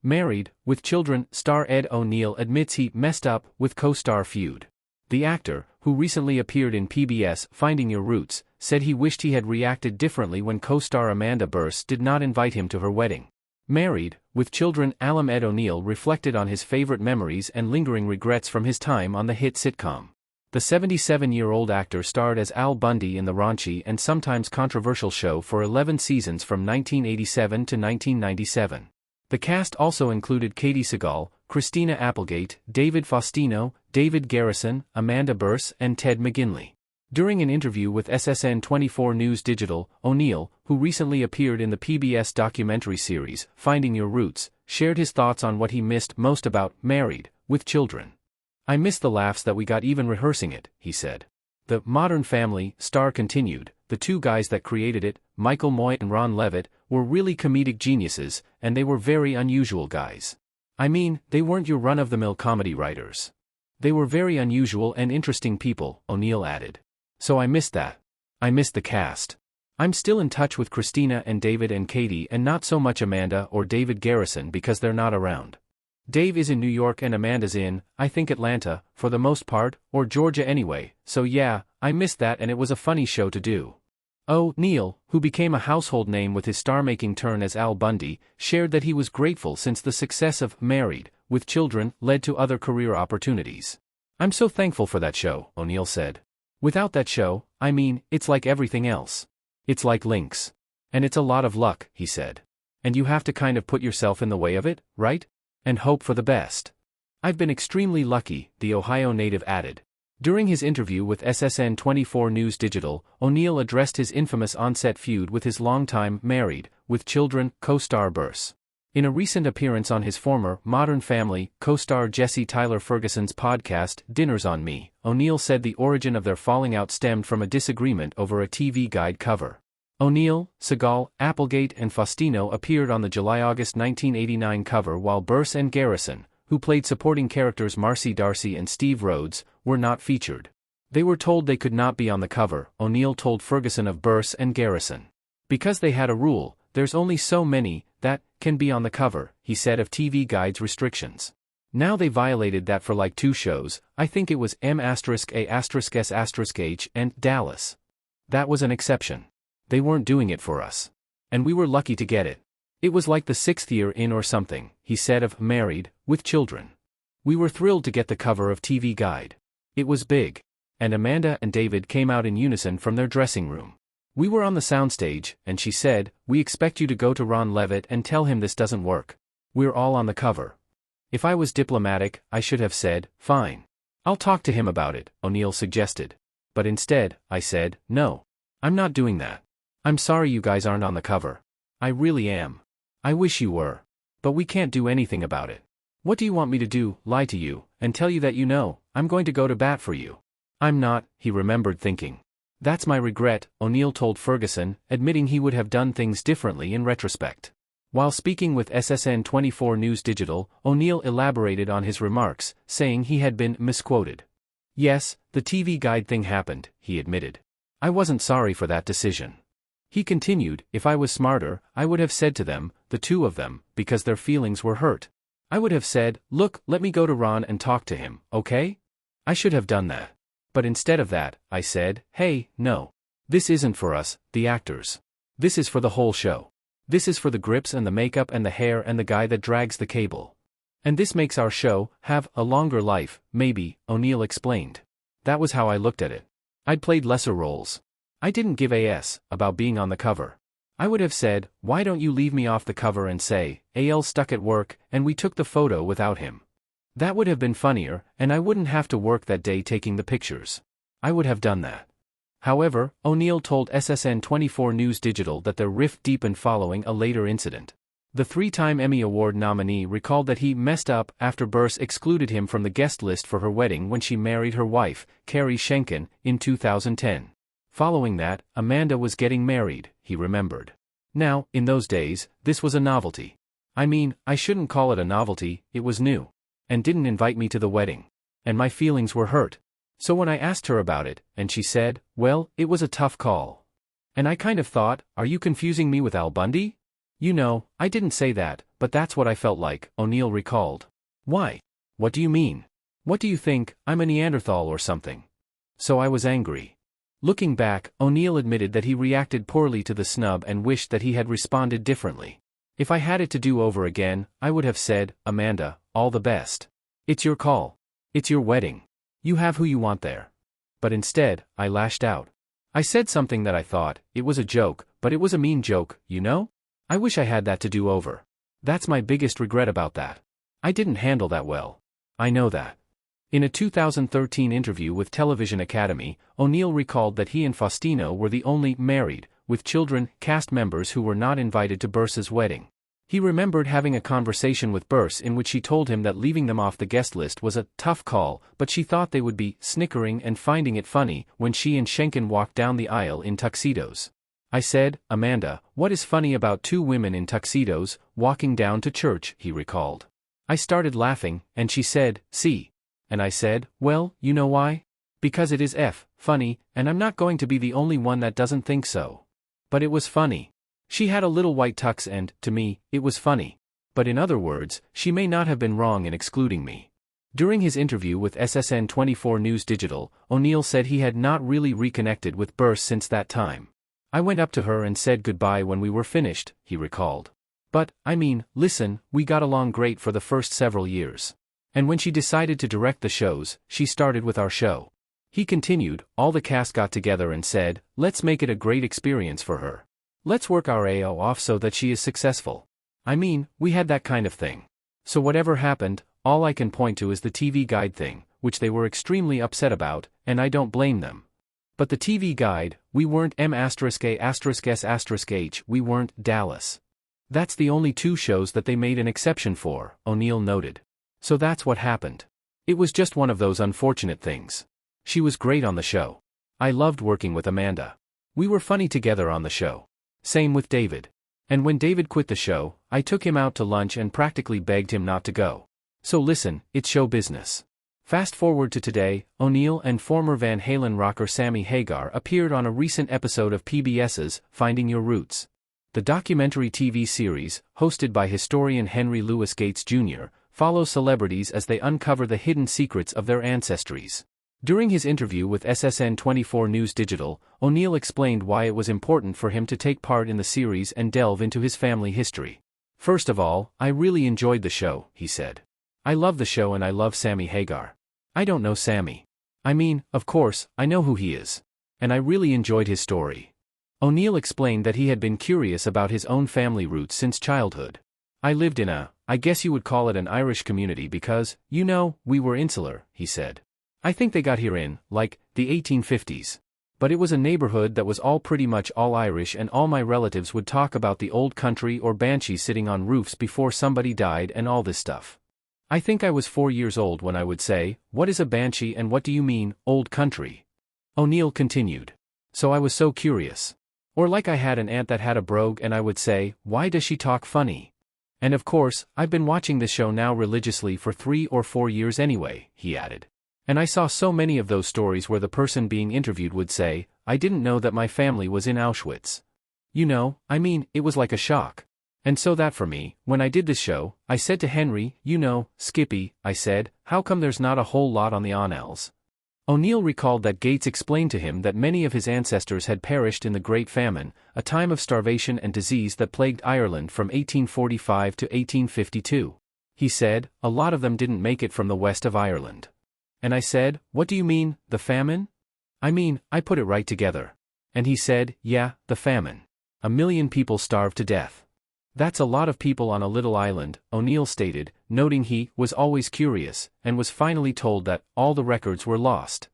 Married, with children, star Ed O Neill admits he messed up with co-star feud. The actor, who recently appeared in PBS Finding Your Roots, said he wished he had reacted differently when co-star Amanda Bearse did not invite him to her wedding. Married, with children, alum Ed O Neill reflected on his favorite memories and lingering regrets from his time on the hit sitcom. The 77-year-old actor starred as Al Bundy in the raunchy and sometimes controversial show for 11 seasons from 1987 to 1997. The cast also included Katie Sagal, Christina Applegate, David Faustino, David Garrison, Amanda Bearse, and Ted McGinley. During an interview with SSN 24 News Digital, O'Neill, who recently appeared in the PBS documentary series Finding Your Roots, shared his thoughts on what he missed most about Married, with Children. "I miss the laughs that we got even rehearsing it," he said. The Modern Family star continued, "The two guys that created it, Michael Moy and Ron Levitt, were really comedic geniuses, and they were very unusual guys. I mean, they weren't your run-of-the-mill comedy writers. They were very unusual and interesting people," O'Neill added. "So I missed that. I missed the cast. I'm still in touch with Christina and David and Katie and not so much Amanda or David Garrison because they're not around. Dave is in New York and Amanda's in, I think Atlanta, for the most part, or Georgia anyway, so yeah, I missed that and it was a funny show to do." O'Neill, who became a household name with his star-making turn as Al Bundy, shared that he was grateful since the success of Married, with Children led to other career opportunities. "I'm so thankful for that show," O'Neill said. "Without that show, I mean, it's like everything else. It's like links. And it's a lot of luck," he said. "And you have to kind of put yourself in the way of it, right? And hope for the best. I've been extremely lucky," the Ohio native added. During his interview with SSN 24 News Digital, O'Neill addressed his infamous on-set feud with his longtime Married, with Children co-star Bearse. In a recent appearance on his former Modern Family co-star Jesse Tyler Ferguson's podcast Dinners on Me, O'Neill said the origin of their falling out stemmed from a disagreement over a TV Guide cover. O'Neill, Sagal, Applegate and Faustino appeared on the July-August 1989 cover while Bearse and Garrison, who played supporting characters Marcy Darcy and Steve Rhodes, were not featured. They were told they could not be on the cover, O'Neill told Ferguson of Bearse and Garrison. "Because they had a rule, there's only so many that can be on the cover," he said of TV Guide's restrictions. "Now they violated that for like 2 shows, I think it was M*A*S*S*H and Dallas. That was an exception. They weren't doing it for us. And we were lucky to get it. It was like the 6th year in or something," he said of Married, with Children. "We were thrilled to get the cover of TV Guide. It was big. And Amanda and David came out in unison from their dressing room. We were on the soundstage, and she said, 'We expect you to go to Ron Levitt and tell him this doesn't work. We're all on the cover.' If I was diplomatic, I should have said, 'Fine. I'll talk to him about it,'" O'Neill suggested. "But instead, I said, 'No. I'm not doing that. I'm sorry you guys aren't on the cover. I really am. I wish you were. But we can't do anything about it. What do you want me to do, lie to you, and tell you that I'm going to go to bat for you? I'm not," he remembered thinking. "That's my regret," O'Neill told Ferguson, admitting he would have done things differently in retrospect. While speaking with SSN 24 News Digital, O'Neill elaborated on his remarks, saying he had been misquoted. "Yes, the TV Guide thing happened," he admitted. "I wasn't sorry for that decision." He continued, "If I was smarter, I would have said to them, the two of them, because their feelings were hurt. I would have said, 'Look, let me go to Ron and talk to him, okay?' I should have done that. But instead of that, I said, 'Hey, no. This isn't for us, the actors. This is for the whole show. This is for the grips and the makeup and the hair and the guy that drags the cable. And this makes our show have a longer life, maybe," O'Neill explained. "That was how I looked at it. I'd played lesser roles. I didn't give a*s about being on the cover. I would have said, 'Why don't you leave me off the cover and say, Al's stuck at work and we took the photo without him?' That would have been funnier, and I wouldn't have to work that day taking the pictures. I would have done that." However, O'Neill told SSN 24 News Digital that their rift deepened following a later incident. The 3-time Emmy Award nominee recalled that he messed up after Bearse excluded him from the guest list for her wedding when she married her wife, Carrie Schenken, in 2010. Following that, Amanda was getting married, he remembered. Now, in those days, this was a novelty. I mean, I shouldn't call it a novelty, it was new. And didn't invite me to the wedding. And my feelings were hurt. So when I asked her about it, and she said, 'Well, it was a tough call.' And I kind of thought, 'Are you confusing me with Al Bundy?' I didn't say that, but that's what I felt like, O'Neill recalled. Why? What do you mean? What do you think, I'm a Neanderthal or something? So I was angry. Looking back, O'Neill admitted that he reacted poorly to the snub and wished that he had responded differently. If I had it to do over again, I would have said, Amanda, all the best. It's your call. It's your wedding. You have who you want there. But instead, I lashed out. I said something that I thought, it was a joke, but it was a mean joke, you know? I wish I had that to do over. That's my biggest regret about that. I didn't handle that well. I know that. In a 2013 interview with Television Academy, O'Neill recalled that he and Faustino were the only married, with children, cast members who were not invited to Bursa's wedding. He remembered having a conversation with Bursa in which she told him that leaving them off the guest list was a tough call, but she thought they would be snickering and finding it funny when she and Schenken walked down the aisle in tuxedos. I said, Amanda, what is funny about two women in tuxedos, walking down to church, he recalled. I started laughing, and she said, see. And I said, well, you know why? Because it is funny, and I'm not going to be the only one that doesn't think so. But it was funny. She had a little white tux and, to me, it was funny. But in other words, she may not have been wrong in excluding me. During his interview with SSN 24 News Digital, O'Neill said he had not really reconnected with Bursa since that time. I went up to her and said goodbye when we were finished, he recalled. But, I mean, listen, we got along great for the first several years. And when she decided to direct the shows, she started with our show. He continued, all the cast got together and said, let's make it a great experience for her. Let's work our AO off so that she is successful. I mean, we had that kind of thing. So whatever happened, all I can point to is the TV Guide thing, which they were extremely upset about, and I don't blame them. But the TV Guide, we weren't M*A*S*H, we weren't Dallas. That's the only two shows that they made an exception for, O'Neill noted. So that's what happened. It was just one of those unfortunate things. She was great on the show. I loved working with Amanda. We were funny together on the show. Same with David. And when David quit the show, I took him out to lunch and practically begged him not to go. So listen, it's show business. Fast forward to today, O'Neill and former Van Halen rocker Sammy Hagar appeared on a recent episode of PBS's Finding Your Roots. The documentary TV series, hosted by historian Henry Louis Gates Jr., follows celebrities as they uncover the hidden secrets of their ancestries. During his interview with SSN 24 News Digital, O'Neill explained why it was important for him to take part in the series and delve into his family history. First of all, I really enjoyed the show, he said. I love the show and I love Sammy Hagar. I don't know Sammy. I mean, of course, I know who he is. And I really enjoyed his story. O'Neill explained that he had been curious about his own family roots since childhood. I lived in I guess you would call it an Irish community because, you know, we were insular, he said. I think they got here in, the 1850s. But it was a neighborhood that was all pretty much all Irish and all my relatives would talk about the old country or banshees sitting on roofs before somebody died and all this stuff. I think I was 4 years old when I would say, what is a banshee and what do you mean, old country? O'Neill continued. So I was so curious. Or like I had an aunt that had a brogue and I would say, why does she talk funny? And of course, I've been watching the show now religiously for 3 or 4 years anyway, he added. And I saw so many of those stories where the person being interviewed would say, I didn't know that my family was in Auschwitz. You know, I mean, it was like a shock. And so that for me, when I did this show, I said to Henry, you know, Skippy, I said, how come there's not a whole lot on the Onnells? O'Neill recalled that Gates explained to him that many of his ancestors had perished in the Great Famine, a time of starvation and disease that plagued Ireland from 1845 to 1852. He said, a lot of them didn't make it from the west of Ireland. And I said, what do you mean, the famine? I mean, I put it right together. And he said, yeah, the famine. 1 million people starved to death. That's a lot of people on a little island, O'Neill stated, noting he was always curious, and was finally told that all the records were lost.